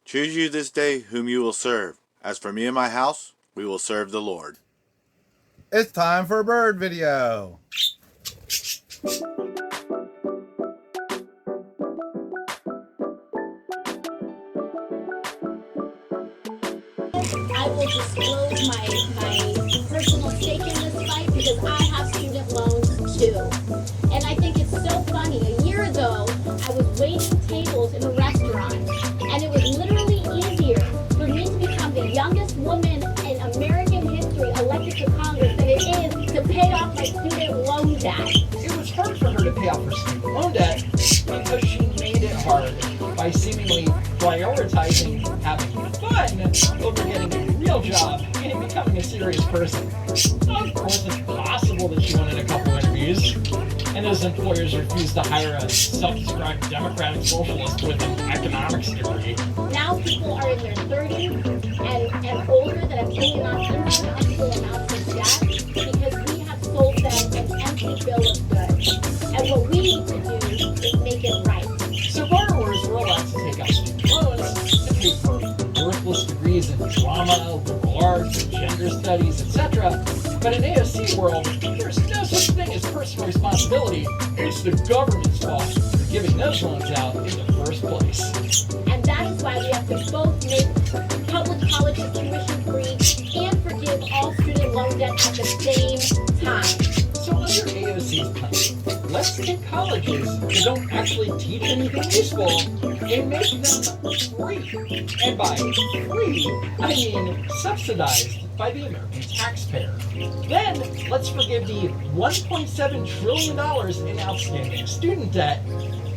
Choose you this day whom you will serve. As for me and my house, we will serve the Lord. It's time for a bird video. I will disclose my personal stake in this fight because I have student loans too. And I think it's so funny. A year ago, I was waiting tables in a restaurant, and it was literally easier for me to become the youngest woman in American history elected to Congress than it is to pay off my student loan debt. It was hard for her to pay off her student loan debt because she made it hard by seemingly prioritizing having fun over getting a real job and becoming a serious person. Of course, it's possible that she wanted a couple interviews, and those employers refused to hire a self-described democratic socialist with an economics degree. Now people are in their 30s and older that have taken on unbelievable amounts of debt because we have sold them an empty bill of goods. And what we need to do is make it right. So borrowers were allowed to take out student loans to pay for worthless degrees in drama, liberal arts, gender studies, etc. But in AOC world, there's no such thing as personal responsibility. It's the government's fault for giving those loans out in the first place. And that is why we have to both make public college tuition free and forgive all student loan debt at the same time. So under AOC's plan, let's take colleges that don't actually teach anything useful and make them free. And by free, I mean subsidized by the American taxpayer. Then let's forgive the $1.7 trillion in outstanding student debt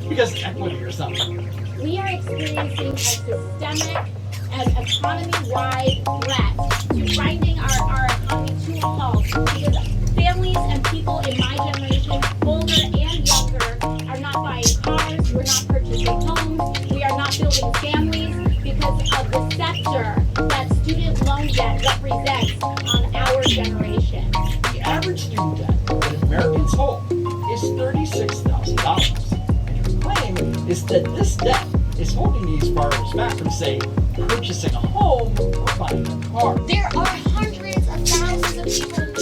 because equity or something. We are experiencing a systemic and economy-wide threat to grinding our economy to a halt because families and people in my generation, older and younger, are not buying cars, we're not purchasing homes, we are not building families because of the sector that student loan debt represents on our generation. The average student debt that Americans hold is $36,000. And your claim is that this debt is holding these borrowers back from, say, purchasing a home or buying a car. There are hundreds of thousands of people in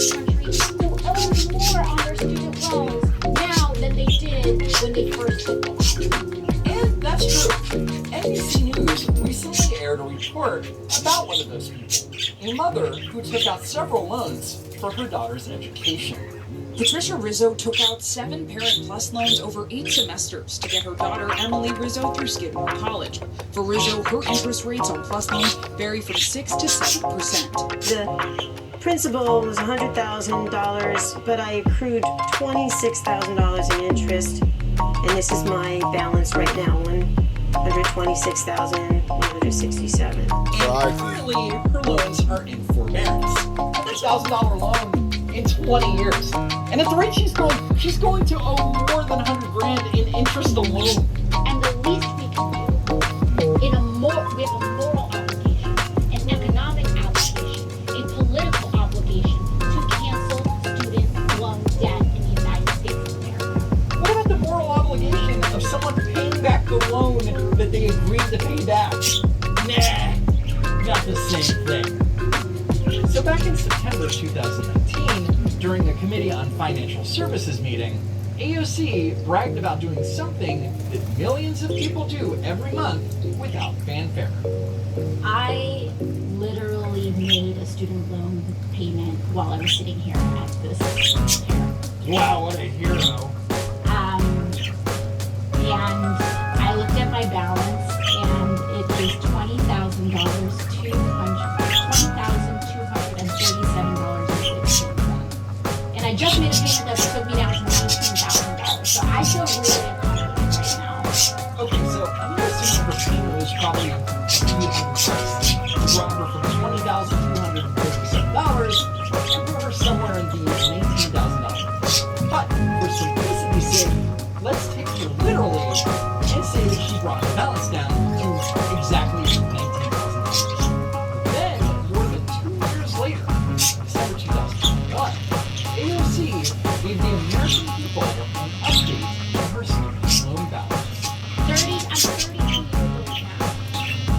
this country who owe more on their student loans now than they did when they first took them. And that's true. NBC News recently aired a report about one of those people, a mother who took out several loans for her daughter's education. Patricia Rizzo took out 7 Parent Plus loans over 8 semesters to get her daughter Emily Rizzo through Skidmore College. For Rizzo, her interest rates on Plus loans vary from 6 to 7%. The principal was $100,000, but I accrued $26,000 in interest, and this is my balance right now, $126,167. And currently, her loans are in forbearance. A $100,000 loan in 20 years. And at the rate she's going to owe more than $100,000 in interest alone. And the least we can do, we have a moral obligation, an economic obligation, a political obligation to cancel student loan debt in the United States of America. What about the moral obligation of someone paying back the loan that they agreed to pay back? Nah, not the same thing. So back in September 2019, during the Committee on Financial Services meeting, AOC bragged about doing something that millions of people do every month without fanfare. I literally made a student loan payment while I was sitting here at this chair. Wow, what a hero. And I looked at my balance, and it is $20,237.60. And I just made a payment that took me down to $19,000. So I feel really confident right now. Okay, so I'm going to assume her payment was probably $200,000. Brought her from $20,237 and put her somewhere in the $19,000. But for simplicity's sake, let's take her literally and say that she brought her balance down to exactly $19,000. Then, more than 2 years later, December 2021, AOC gave the American people an update on her student loan balance. I'm 32 years old now.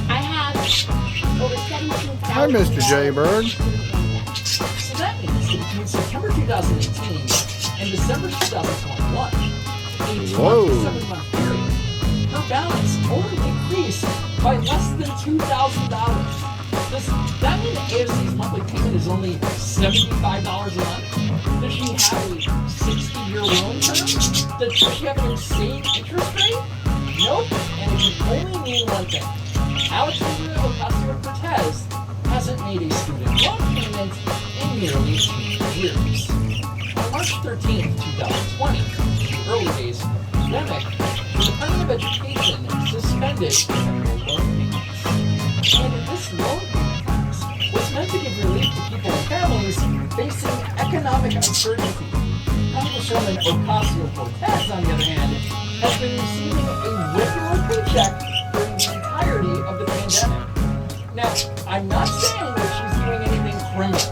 I have Over 17,000. Hi, Mr. J. Bird. So that means that between September 2018 and December 2021, a 27-month period, her balance only increased by less than $2,000. Does that mean that AOC's monthly payment is only $75 a month? Does she have a 60-year loan term? Does she have an insane interest rate? Nope, and it can only mean one thing. Alexandria Ocasio-Cortez hasn't made a student loan payment in nearly 2 years. On March 13, 2020, in the early days of the pandemic, the Department of Education suspended federal loan payments. And this loan payment was meant to give relief to people and families facing economic uncertainty. Congresswoman Ocasio-Cortez, on the other hand, has been receiving a regular paycheck during the entirety of the pandemic. Now, I'm not saying that she's doing anything criminal,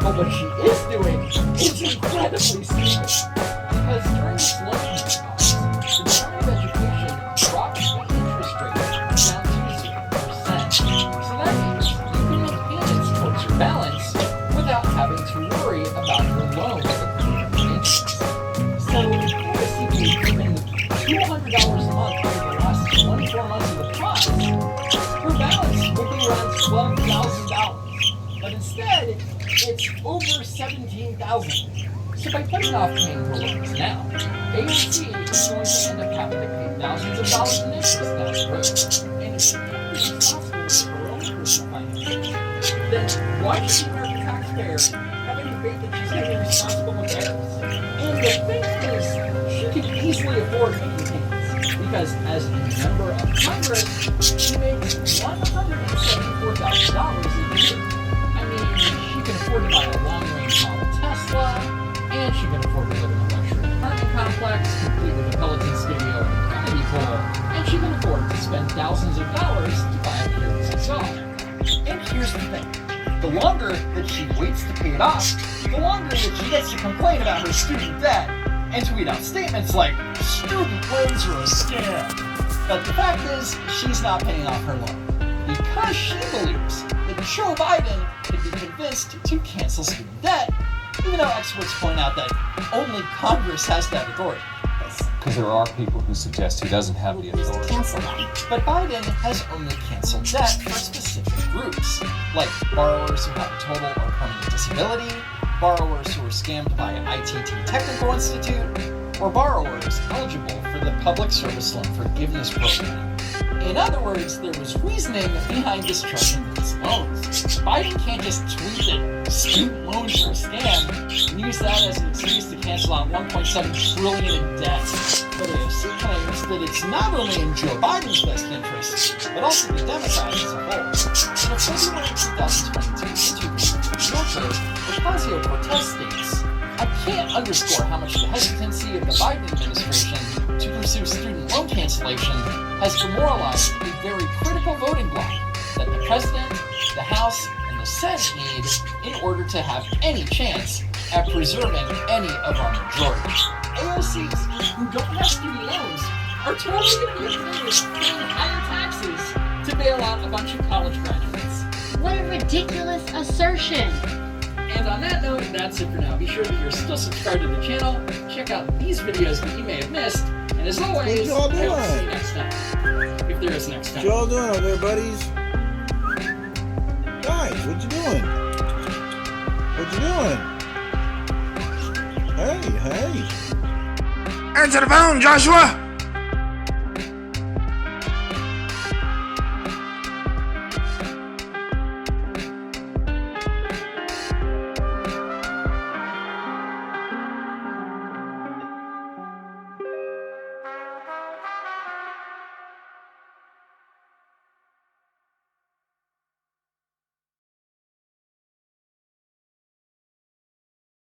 but what she is doing is incredibly stupid. Because during this loan payment process, the Department of Education dropped the interest rate down to 0%. So that means you can make payments towards your balance without having to worry about your loan accruing interest. So, AOC being given $200 a month over the last 24 months of the process, her balance would be around $12,000. But instead, it's over $17,000. So by putting off paying her loans now, AOC is going to end up having to pay thousands of dollars in interest down the road. And if she can't be responsible for her own personal finances, then why should the American taxpayer have any faith that she's going to be responsible with theirs? And the thing is, she can easily afford making payments, because as a member of Congress, she makes $174,000 a year. I mean, she can afford to buy a long-range model Tesla, and she can afford to live in a luxury apartment complex, complete with a Peloton studio and a comedy pool, and she can afford to spend thousands of dollars to buy a curious exhaust. And here's the thing. The longer that she waits to pay it off, the longer that she gets to complain about her student debt and tweet out statements like, student loans are a scam. But the fact is, she's not paying off her loan because she believes that Joe Biden can be convinced to cancel student debt, even though experts point out that only Congress has that authority. Because there are people who suggest he doesn't have the authority. Cancel them. But Biden has only canceled debt for specific groups, like borrowers who have a total or permanent disability, borrowers who were scammed by ITT Technical Institute, or borrowers eligible for the Public Service Loan Forgiveness Program. In other words, there was reasoning behind discharging these loans. Biden can't just tweet that student loans are a scam and use that as an excuse to cancel out $1.7 trillion in debt. But AOC claims that it's not only in Joe Biden's best interest, but also the Democrats as a whole. In a February 2022 interview with The Yorker, Ocasio-Cortez states, "I can't underscore how much the hesitancy of the Biden administration to pursue student loan cancellation has demoralized a very critical voting bloc that the President, the House, and the Senate need in order to have any chance at preserving any of our majority." AOCs who don't have student loans are totally going to be okay with paying higher taxes to bail out a bunch of college graduates. What a ridiculous assertion. And on that note, that's it for now. Be sure that you're still subscribed to the channel. Check out these videos that you may have missed. And as always, I What y'all hope to see you doing? next time. If there is next time. What y'all doing over there, buddies? Guys, what you doing? What you doing? Hey. Answer the phone, Joshua!